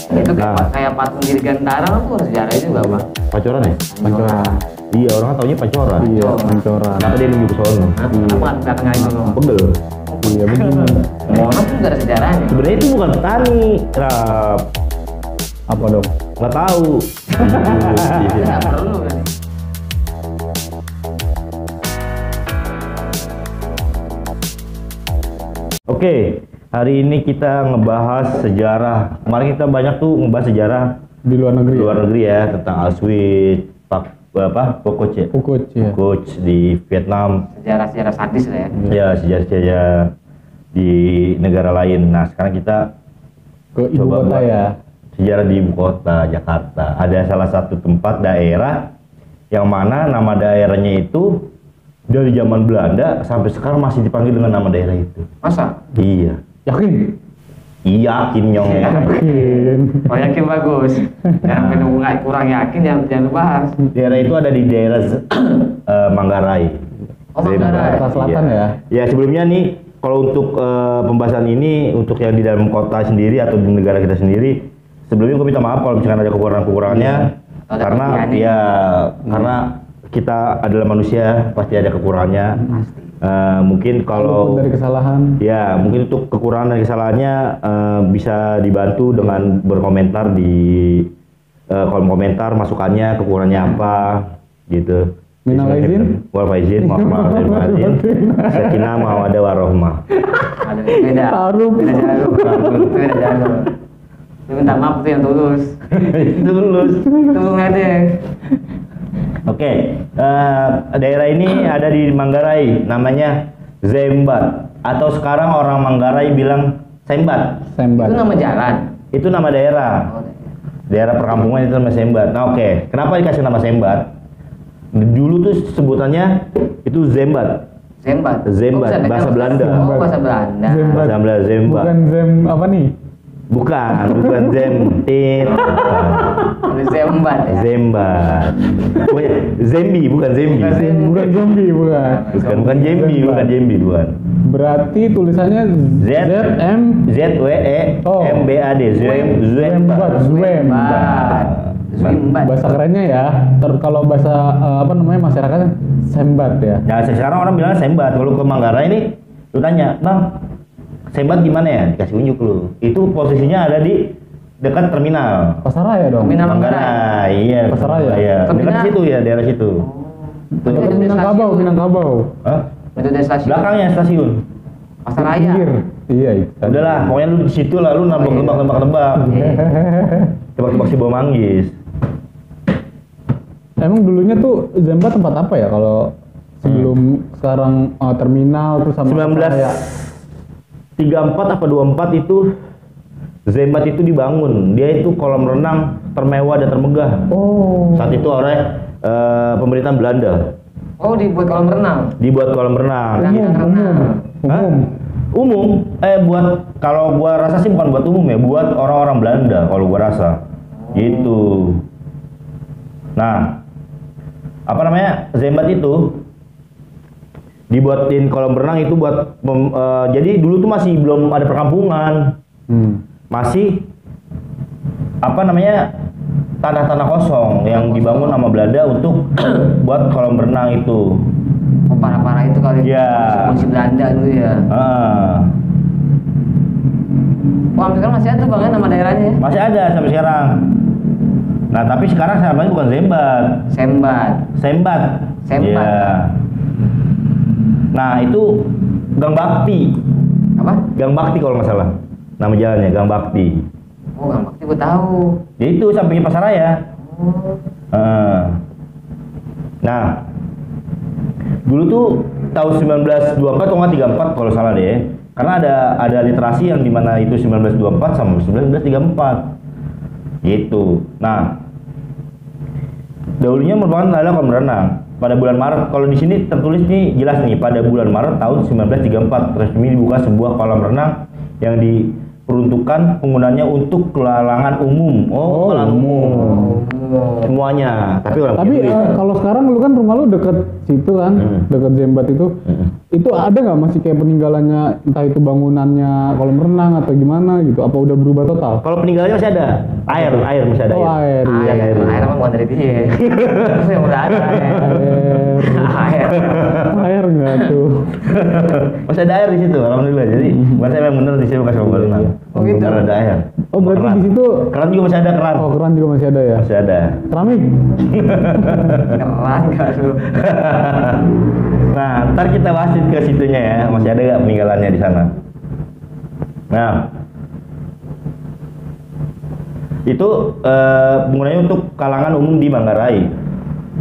Itu Nah. kayak patung Dirgantara tuh sejarah juga, Pak. Pancoran ya? Pancoran. Iya, orang taunya Pancoran. Iya, pancoran. Kenapa dia nunggu ke sono? Kenapa nggak datang aja dulu? Pegel. Iya benar. Monas tuh nggak ada sejarahnya. Sebenarnya itu bukan petani. Nah, Apa dong? nggak tahu. Nggak perlu kan. Oke, hari ini kita ngebahas sejarah. Kemarin kita banyak tuh ngebahas sejarah Di luar negeri. luar negeri ya, tentang Auschwitz, Pokok ya? Pukut ya. Pokok di Vietnam. Sejarah-sejarah sadis lah ya. Ya, sejarah-sejarah di negara lain. Nah, sekarang kita Ke ibu coba kota buat ya. sejarah di ibu kota Jakarta. Ada salah satu tempat daerah yang mana nama daerahnya itu dari zaman Belanda sampai sekarang masih dipanggil dengan nama daerah itu. Masa? Iya. Yakin? Iya, yakin nyong. Yakin. Oh yakin bagus. Jangan nggak kurang yakin, jangan bahas. Daerah itu ada di daerah Manggarai. Oh, Manggarai. Kota Selatan ya. Ya, sebelumnya nih kalau untuk pembahasan ini untuk yang di dalam kota sendiri atau di negara kita sendiri, sebelumnya gue minta maaf kalau misalkan ada kekurangan-kekurangannya. Ada Karena kelebihannya. ya karena kita adalah manusia, pasti ada kekurangannya. Mungkin Walaupun kalau dari kesalahan. ya mungkin untuk kekurangan dan kesalahannya bisa dibantu dengan berkomentar di kolom komentar, masukannya kekurangannya apa gitu. Minal aizin. Wal faizin, mohon maaf lahir batin. Sakinah mawaddah warahmah. Ada beda. Taruh. Beda jalur. Beda jalur. Lu minta maaf tuh yang tulus. Tulus. Tunggu aja. Oke, daerah ini ada di Manggarai, namanya Zembat, atau sekarang orang Manggarai bilang Sembat. Sembat. Itu nama jalan. Itu nama daerah. Oh, Daerah perkampungan itu nama Sembat. Nah, oke. Kenapa dikasih nama Sembat? Dulu tuh sebutannya itu Zembat. Zembat. Zembat, Oh, bahasa Belanda. Oh, bahasa Belanda. Zembat. Bahasa Belanda Zembat. Bukan Zem apa nih? Bukan Zem. Ada Zembat ya. Zembat. Pokoknya Zembi, bukan Zembi. Bukan Zembi. Bukan zombie, bukan. Bukan Zembi, bukan Zembi, bukan. Berarti tulisannya Z ZM Z W E M B A D. Zembat. Zembat. Zembat. Zembat. Bahasa kerennya ya. Kalau bahasa apa namanya masyarakatnya Sembat ya. Nah, sekarang orang bilang Sembat. Kalau ke Manggarai ini, lu tanya, Bang, Sembat gimana ya? Dikasih unjuk lu. Itu posisinya ada di dekat terminal. Pasar Raya dong. Terminal. Manggarai, iya. Pasar Raya? Iya, dekat Terminal. situ ya, daerah situ. Itu ada Minangkabau, stasiun. Minangkabau. Hah? Itu dari stasiun. Belakangnya stasiun. Pasar Raya. Pinggir. Iya itu. Udahlah, pokoknya lu di situ lah, lu nambah iya. tebak. Tebak-tebak si bawah manggis. Emang dulunya tuh Zembat tempat apa ya kalau sebelum sekarang terminal terus sama Pasar Raya? 1934 apa 24 itu Zembat itu dibangun. Dia itu kolam renang termewah dan termegah. Oh. Saat itu oleh pemerintahan Belanda. Oh, dibuat kolam renang. Dibuat kolam renang. Hah? Umum. Umum. Buat kalau gua rasa sih bukan buat umum ya, buat orang-orang Belanda kalau gua rasa. Gitu. Nah, apa namanya? Zembat itu dibuatin kolam renang itu buat jadi dulu tuh masih belum ada perkampungan. Masih apa namanya? Tanah-tanah kosong yang dibangun sama Belanda untuk buat kolam renang itu. Oh, parah-parah itu kali. Iya. Polisi Belanda dulu ya. Wah, sekarang masih ada tuh Bang ya nama daerahnya ya? Masih ada sampai sekarang. Nah, tapi sekarang namanya bukan Zembat. Sembat. Sembat. Sembat. Iya. Nah, itu Gang Bakti. Apa? Gang Bakti kalau nggak salah. Nama jalannya Gang Bakti. Oh, Bang Bakti gue tahu. Ya itu sampingnya Pasar Raya. Oh. Nah, dulu tuh tahun 1924 atau nggak 34 kalau salah deh. Karena ada literasi yang dimana itu 1924 sama 1934. Gitu. Nah, dahulunya merupakan adalah kolam renang. Pada bulan Maret, kalau di sini tertulis nih jelas nih pada bulan Maret tahun 1934 resmi dibuka sebuah kolam renang yang diperuntukkan penggunanya untuk kalangan umum. Oh, kalangan umum. Semuanya. Tapi orang Tapi kiri. kalau sekarang lu kan rumah lu deket situ kan, deket Zembat itu. Itu ada nggak masih kayak peninggalannya, entah itu bangunannya kolam renang atau gimana gitu? Apa udah berubah total? Kalau peninggalannya masih ada. Air masih ada. Oh, air. Iya, Air mah bukan dari dia. Itu yang udah ada. Air. Air nggak tuh? Masih ada air di situ, alhamdulillah. Jadi bukan saya memang bener di sini bekas kolam renang. Oh, gitu. Bener ada air. Oh, berarti Keran. di situ. Keran juga masih ada keran. Oh, keran juga masih ada ya? Masih ada. Keramik. Keren gak lu? Nah, ntar kita bahas ke situnya ya. Masih ada nggak peninggalannya di sana? Nah, itu penggunanya untuk kalangan umum di Manggarai,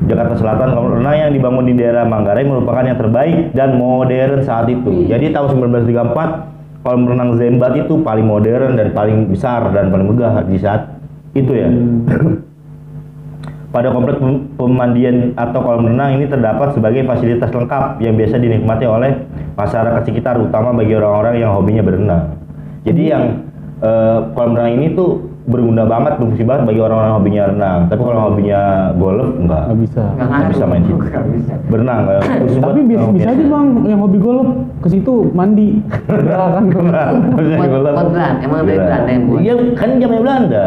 Jakarta Selatan. Kolam renang yang dibangun di daerah Manggarai merupakan yang terbaik dan modern saat itu. Jadi tahun 1934 kolam renang Zembat itu paling modern dan paling besar dan paling megah di saat itu ya. Pada kompleks pemandian atau kolam renang ini terdapat sebagai fasilitas lengkap yang biasa dinikmati oleh masyarakat sekitar, utama bagi orang-orang yang hobinya berenang. Jadi yang kolam renang ini tuh berguna banget, berfungsi banget bagi orang-orang hobinya renang. Tapi kalau hobinya golf enggak Nggak bisa. nggak bisa main situ. Nggak bisa. Berenang nggak khusus Tapi buat bisa, orang bisa biasa. aja bang, yang hobi golf ke situ mandi. Udah kan Buat Belanda, emang dari Belanda yang buat. Iya kan zamannya Belanda,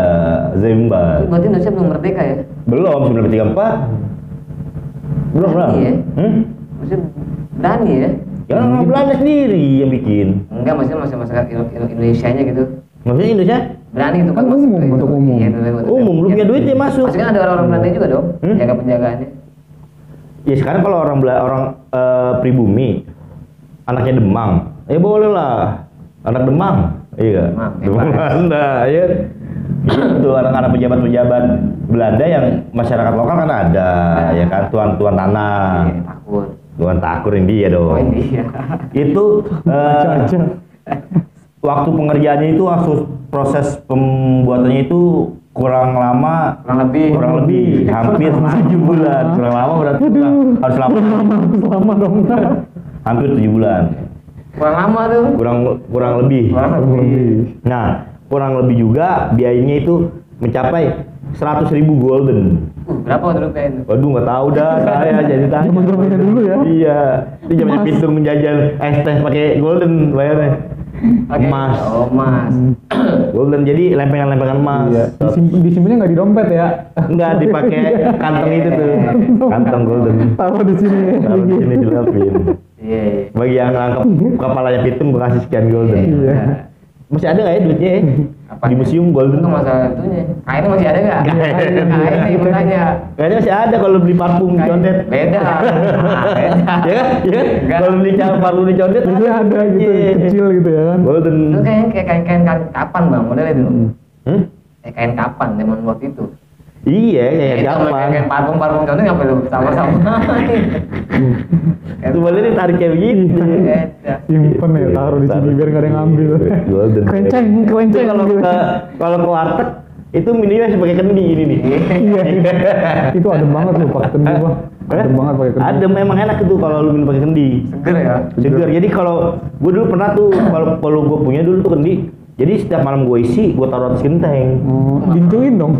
Zembat. Berarti Indonesia belum merdeka ya? Belum 1934. Belum lah. Iya. Maksudnya Dani ya? Ya orang Belanda sendiri yang bikin. Enggak, maksudnya masyarakat Indonesia-nya gitu. Maksudnya Indonesia? Berani itu Kan masuk umum, ke itu. untuk umum. Iya, untuk Umum, belum punya duit dia masuk. Maksudnya ada orang-orang Belanda juga dong, jaga penjagaannya. Ya sekarang kalau orang pribumi, anaknya Demang, boleh lah. Anak Demang, iya. Demang, Belanda, ya. Itu anak-anak pejabat-pejabat Belanda yang masyarakat lokal kan ada, ya kan, tuan-tuan tanah. Iya, takut. Tuan takur yang dia dong. Oh, iya. Itu aja. waktu pengerjaannya itu, proses pembuatannya itu kurang lama, Kurang lebih. hampir 7 bulan. Kurang lama berarti harus lama. Selama dong. Hampir 7 bulan. Kurang lama tuh. Kurang lebih. Kurang lebih. Nah, kurang lebih juga biayanya itu mencapai 100.000 golden. Berapa tuh rupiah itu? Waduh, nggak tahu dah saya jadi tanya. Zaman-zamannya dulu ya. Iya. Ini zamannya Pitung menjajal es teh pakai golden bayarnya. Oke. Emas. Oh, emas. Golden jadi lempengan-lempengan emas. Iya. Disimpannya nggak di dompet ya? Enggak dipakai kantong itu tuh. Kantong golden. Taruh di sini. Taruh di sini dilapin. Iya. Bagi yang nangkep kepalanya Pitung gua kasih sekian golden. Iya. Masih ada nggak ya duitnya? Di museum golden. Itu masalah itunya. Kainnya masih ada nggak? Kainnya ibu tanya. Kayaknya masih ada kalau beli parfum condet. Beda. Beda. Ya kan? Ya kan? Enggak. Kalau beli parfum di condet Biasanya ada gitu, Iya. kecil gitu ya kan? Golden. Itu kayak kain kapan bang modelnya dulu? Hmm? Kayak kain kapan zaman waktu itu? Iya, kayak Itu sama kapan? kayak parfum condet ngapain lu sama-sama? Sebenarnya ini tarik kayak begitu. Beda. Simpen ya, taruh di sini biar nggak ada yang ngambil. Golden. Kenceng. Itu kalau ke warteg itu mininya sebagai kendi ini nih. Iya. Itu adem banget loh pakai kendi bang. Adem banget pakai kendi. Adem, memang enak itu kalau lu minum pakai kendi. Seger ya? Seger. Jadi kalau gue dulu pernah tuh kalau gue punya dulu tuh kendi. Jadi setiap malam gue isi, gue taruh atas genteng. Oh, gincuin dong.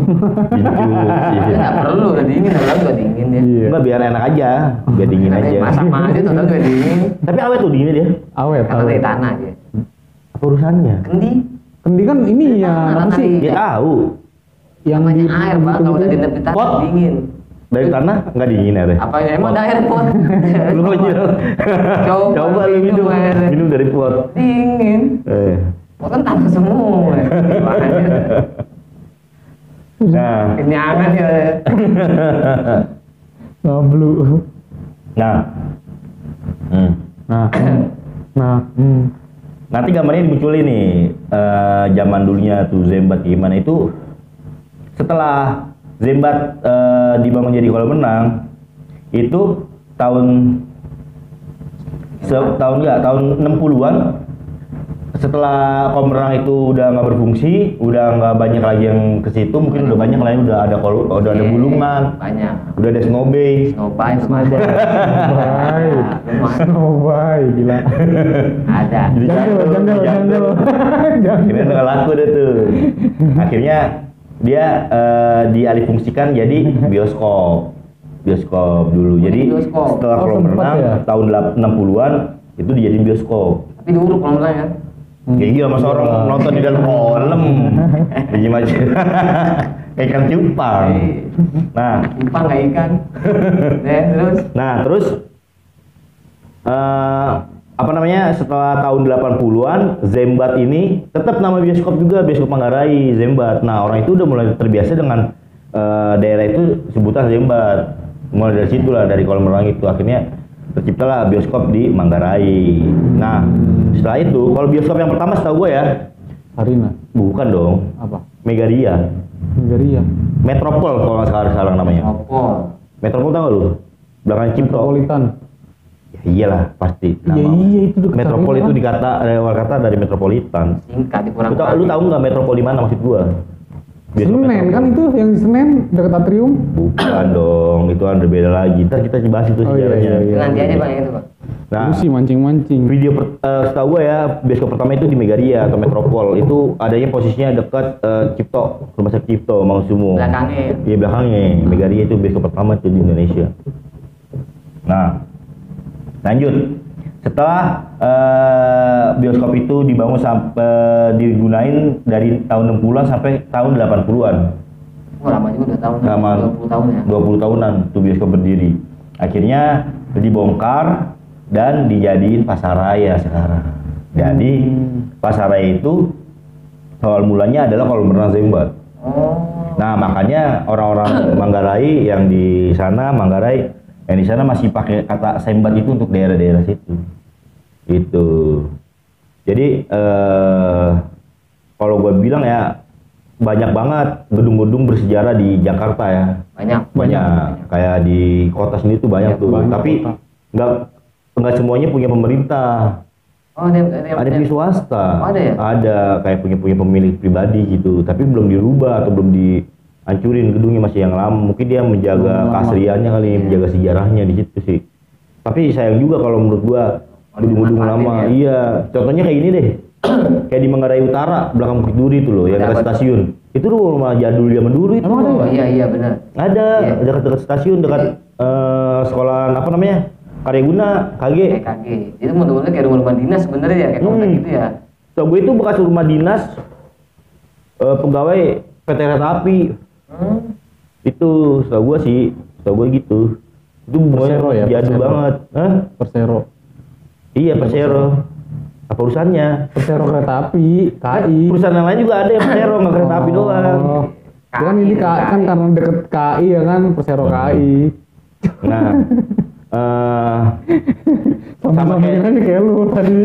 Itu nggak perlu, udah dingin, udah juga dingin ya. Iya. Enggak, biar enak aja. Biar dingin aja. Masak aja tuh udah dingin. Tapi awet tuh dinginnya dia. Awet, Karena dari awet. tanah dia. Apa urusannya? Kendi. Kendi kan ini ya, apa sih? Dia tahu. Yang Namanya di air bang, kalau udah di tanah Pot. dingin. Dari tanah nggak dingin ya deh. Apa ya emang ada air pot? Lu aja. Coba lu minum. airnya. Minum dari pot. Dingin. Pot kan tanah semua. Gimana sih? Nah, Kenyangan ya. Ngablu. nah. Nah, nah, Nanti gambarnya dimunculin nih, zaman dulunya tuh Zembat gimana itu. Setelah Zembat dibangun jadi kolam renang, itu tahun 60-an. Setelah kolam renang itu udah nggak berfungsi, udah nggak banyak lagi yang ke situ, mungkin udah banyak lah, udah ada udah ada bulungan, Banyak. udah ada snow bay. Snowbike, Snowbike, gila. Ada. Jadi Jandel. Akhirnya nggak laku deh tuh. Akhirnya dia dialihfungsikan jadi bioskop dulu. Jadi Bioskop. setelah Oh, kolam sempet renang ya? tahun 60-an itu dijadiin bioskop. Tapi dulu kalau ya. Ya iya, masa orang nonton di dalam kolam. Diem aja. Kayak ikan cupang. Nah, Cupang nggak ikan. Terus. nah terus apa namanya, setelah tahun 80-an Zembat ini tetap nama bioskop juga, bioskop Manggarai, Zembat. Nah, orang itu udah mulai terbiasa dengan daerah itu sebutan Zembat. Mulai dari situ lah, dari kolam renang itu akhirnya terciptalah bioskop di Manggarai. Nah, setelah itu kalau bioskop yang pertama setahu gue ya, Arina. bukan dong, Apa? Megaria, Megaria. Metropol kalau nggak sekarang namanya. Opol. Metropol tau gak lu? Belakang Cipto. Metropolitan. Ya iyalah pasti. Iya iya itu dekat Metropol Arina, itu kan? awal kata dari Metropolitan. Singkat dikurang. Lu tahu nggak Metropol di mana maksud gua? Bioskop Senen Metropol. kan itu yang di Senen dekat atrium. Bukan dong, itu ada beda lagi. Ntar kita bahas itu Oh, iya, sejarahnya. iya. Nanti aja bang itu bang. Nah, Itu sih mancing-mancing. video setahu gua ya, bioskop pertama itu di Megaria atau Metropol. Itu adanya posisinya dekat Cipto, Rumah Sakit Cipto, Mangsumo. Belakangnya. Iya belakangnya. Megaria itu bioskop pertama itu di Indonesia. Nah, lanjut. Setelah bioskop itu dibangun sampai digunain dari tahun 60-an sampai tahun 80-an. Oh lama juga, 2 tahun. Lama. 20 tahun ya. 20 tahunan tuh bioskop berdiri. Akhirnya dibongkar dan dijadiin pasaraya sekarang. Jadi pasaraya itu awal mulanya adalah kolam renang Zembat. Oh. Nah, makanya orang-orang Manggarai yang di sana, Manggarai yang di sana masih pakai kata Sembat itu untuk daerah-daerah situ. Itu. Jadi kalau gue bilang ya banyak banget gedung-gedung bersejarah di Jakarta ya. Banyak. Kayak di kota sendiri tuh banyak Iya, tuh. banyak Tapi kota. nggak semuanya punya pemerintah. Oh ada Ada punya swasta. Oh, ada ya? Ada kayak punya pemilik pribadi gitu. Tapi belum dirubah atau belum dihancurin, gedungnya masih yang lama. Mungkin dia menjaga keasliannya kali, menjaga sejarahnya di situ sih. Tapi sayang juga kalau menurut gua gedung-gedung lama. ya? Iya, contohnya kayak gini deh. Kayak di Manggarai Utara, belakang Bukit Duri itu loh, yang dekat stasiun. Itu rumah jadul zaman dulu itu. Emang ada Oh iya benar. Ada, Iya. dekat-dekat stasiun, dekat sekolahan apa namanya? Karyaguna, KG. KG. Itu model-modelnya kayak rumah-rumah dinas sebenarnya ya, kayak komplek gitu ya. So, gue itu bekas rumah dinas pegawai PT Kereta Api. Itu setahu gue sih, setahu gue gitu. Itu Persero ya, jadul Persero. banget. Hah? Persero. Iya, Persero. Apa urusannya? Persero kereta api, KI. Perusahaan yang lain juga ada yang Persero, nggak kereta api doang. Oh. Kan ini kan karena deket KI ya kan, Persero KI. Nah, Sama-sama kayak- aja kayak lu tadi.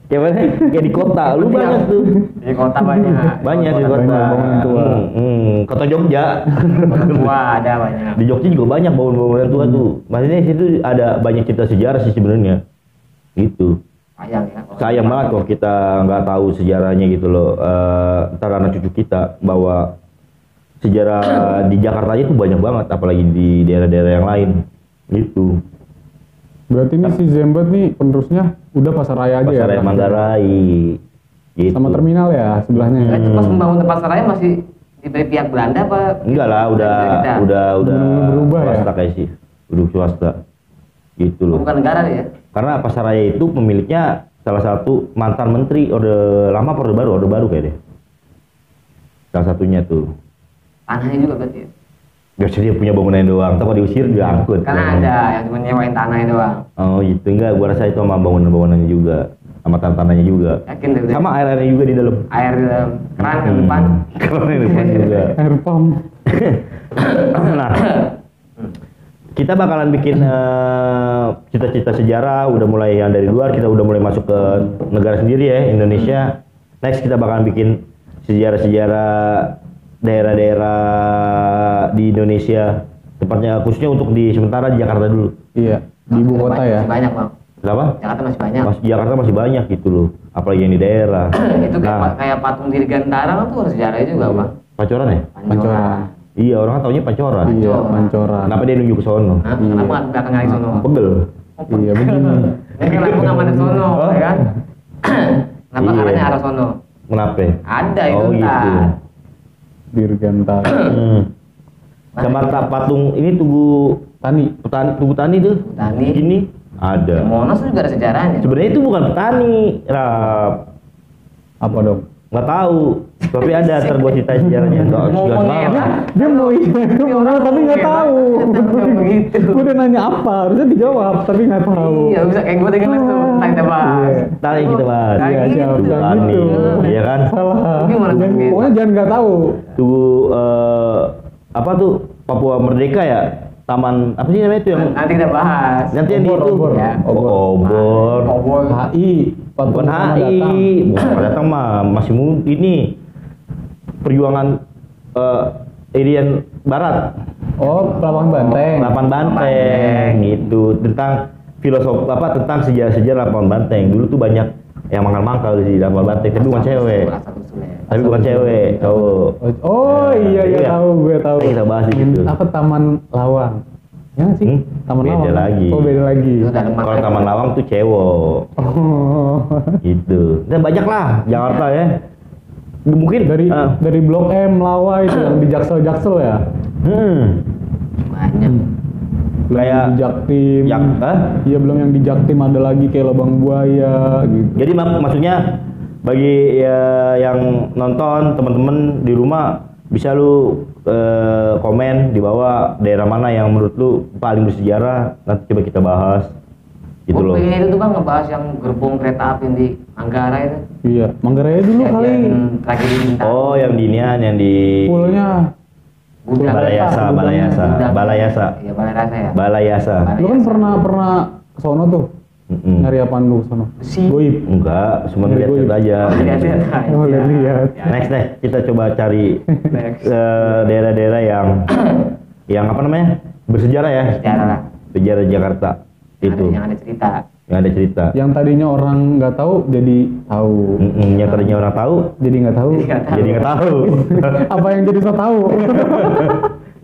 kayak mana? Kayak di kota, lu banyak tuh. Di kota banyak. Banyak di kota. Banyak bangunan tua. Kota Jogja. Wah ada banyak. Di Jogja juga banyak bangunan tua tuh. Maksudnya situ ada banyak cerita sejarah sih sebenarnya. Gitu. Sayang ya. Sayang banget kalau kita nggak tahu sejarahnya gitu loh. Ntar anak cucu kita bahwa sejarah di Jakarta itu banyak banget, apalagi di daerah-daerah yang lain. Gitu. Berarti ini si Zembat nih penerusnya udah Pasaraya aja ya. Pasaraya terakhir. Manggarai. Gitu. Sama terminal ya sebelahnya. Kan pas membangun tempat saraya masih diberi pihak Belanda apa? Enggak lah, udah Bener-bener berubah ya? swasta kayak sih. Udah swasta. Gitu Oh, loh. bukan negara ya? Karena Pasaraya itu pemiliknya salah satu mantan menteri Orde Lama apa Orde Baru kayak deh. Salah satunya tuh. Tanahnya juga berarti ya? Biasanya dia punya bangunan doang, tapi kalau diusir dia angkut. Karena ada yang cuma nyewain tanahnya doang. Oh gitu, enggak, gua rasa itu sama bangunan-bangunannya juga, sama tanah-tanahnya juga. Yakin deh. Sama air-airnya juga di dalam. Air di dalam keran di depan. Keran di depan juga. Air pump. Nah, kita bakalan bikin cita-cita sejarah, udah mulai yang dari luar, kita udah mulai masuk ke negara sendiri ya, Indonesia. Next kita bakalan bikin sejarah-sejarah daerah-daerah di Indonesia, tepatnya khususnya untuk di sementara di Jakarta dulu. Iya, di ibu kota ya. Masih banyak bang. Kenapa? Jakarta masih banyak. Jakarta masih banyak gitu loh, apalagi yang di daerah. Itu kayak, Nah, kayak patung Dirgantara kan tuh harus sejarahnya juga bang. Pancoran ya? Pancoran. Iya, orang kan taunya Pancoran. Iya, Pancoran. Kenapa dia nunjuk ke sono? Hah? Kenapa nggak ke belakang lagi sono? Pegel. Iya, begini. Ini kan lampu nggak ada sono, Oh. ya kan? Kenapa Iya. arahnya arah sono? Kenapa? Ada itu Oh gitu. ntar. Dirgantara. Sama patung ini tugu Tani. tugu tani tuh. Tani. Gini. Ada. Monas juga ada sejarahnya. Sebenarnya itu bukan petani, Rap. Apa dong? Nggak tahu. Tapi ada terbuat cerita sejarahnya. Ngomongnya enak. Dia mau iya tapi nggak tahu. Begitu. Gue udah nanya apa, harusnya dijawab tapi nggak tahu. Iya, bisa kayak gue dengerin tuh, tentang kita bahas. Iya. Tadi kita bahas. Nah, Iya, gitu. siap. Jangan Petani, gitu. iya kan? Salah. Gimana sih? Pokoknya jangan nggak tahu. Tunggu apa tuh Papua Merdeka ya? Taman apa sih namanya itu yang Nanti kita bahas. nanti yang di itu? Obor. Ya. Obor. Obor. HI. Bukan HI, bukan datang mah masih ini perjuangan Irian Barat. Oh, Lapangan Banteng. Lapangan Banteng gitu tentang filosofi apa tentang sejarah Lapangan Banteng. Dulu tuh banyak yang mangkal-mangkal di Lapangan Banteng, tapi bukan cewek. Tapi bukan cewek, cowok. Oh iya Iya. tahu, gue tahu. Kita bahas di situ. Apa Taman Lawang? Ya nggak sih? Taman Beda Lawang. lagi. Oh beda lagi. Itu dalam Kalau Taman Lawang tuh cewek. Oh. Gitu. Dan banyak lah Jakarta ya. Mungkin Dari Blok M Lawa itu yang di Jaksel ya. Banyak. Belum Kayak yang di Jaktim. Iya belum yang di Jaktim ada lagi kayak Lubang Buaya gitu. Jadi maksudnya bagi yang nonton teman-teman di rumah bisa lu komen di bawah daerah mana yang menurut lu paling bersejarah, nanti coba kita bahas gitu Gue loh. pengen itu tuh bang ngebahas yang gerbong kereta api di Manggarai itu. Iya, Manggarai dulu kali. Tragedi Bintang. Oh, yang di inian, yang di Pulnya. Gudang. Balayasa. Gudang. Balayasa. Iya, Balayasa ya. Balayasa. Lu kan pernah ke sono tuh. Nyari apaan lu ke sono? Besi. Goib. Enggak, cuma Dari lihat gue. aja. Lihat-lihat aja. Oh, lihat. Next kita coba cari Next. daerah-daerah yang apa namanya bersejarah ya, Sejarah lah. sejarah Jakarta itu Yang ada cerita. yang ada cerita. Yang tadinya orang nggak tahu jadi tahu. Yang tadinya orang tahu Jadi nggak tahu. jadi nggak tahu. Apa yang jadi so tahu?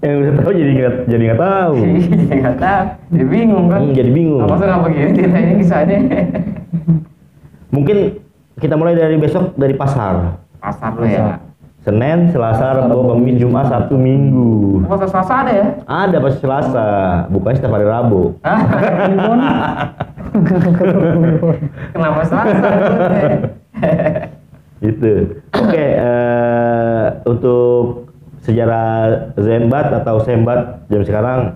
Yang udah tahu jadi nggak tahu. Nggak tahu. Jadi bingung kan. Jadi bingung. Apa sih kenapa gini ceritanya kisahnya? Mungkin kita mulai dari besok dari pasar. Pasar lo ya. Senin, Selasa, Rabu, Kamis, Jumat, Sabtu, Minggu. Pasar Selasa ada ya? Ada pas Selasa, bukannya setiap hari Rabu. Kenapa Selasa? Gitu. Oke, untuk sejarah Zembat atau Sembat jam sekarang,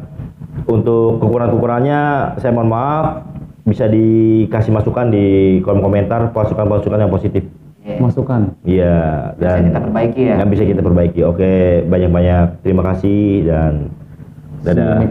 untuk kekurangan-kekurangannya saya mohon maaf, bisa dikasih masukan di kolom komentar, masukan-masukan yang positif. Masukan. Iya, Bisa dan kita perbaiki ya. yang bisa kita perbaiki. Oke, banyak-banyak terima kasih dan dadah.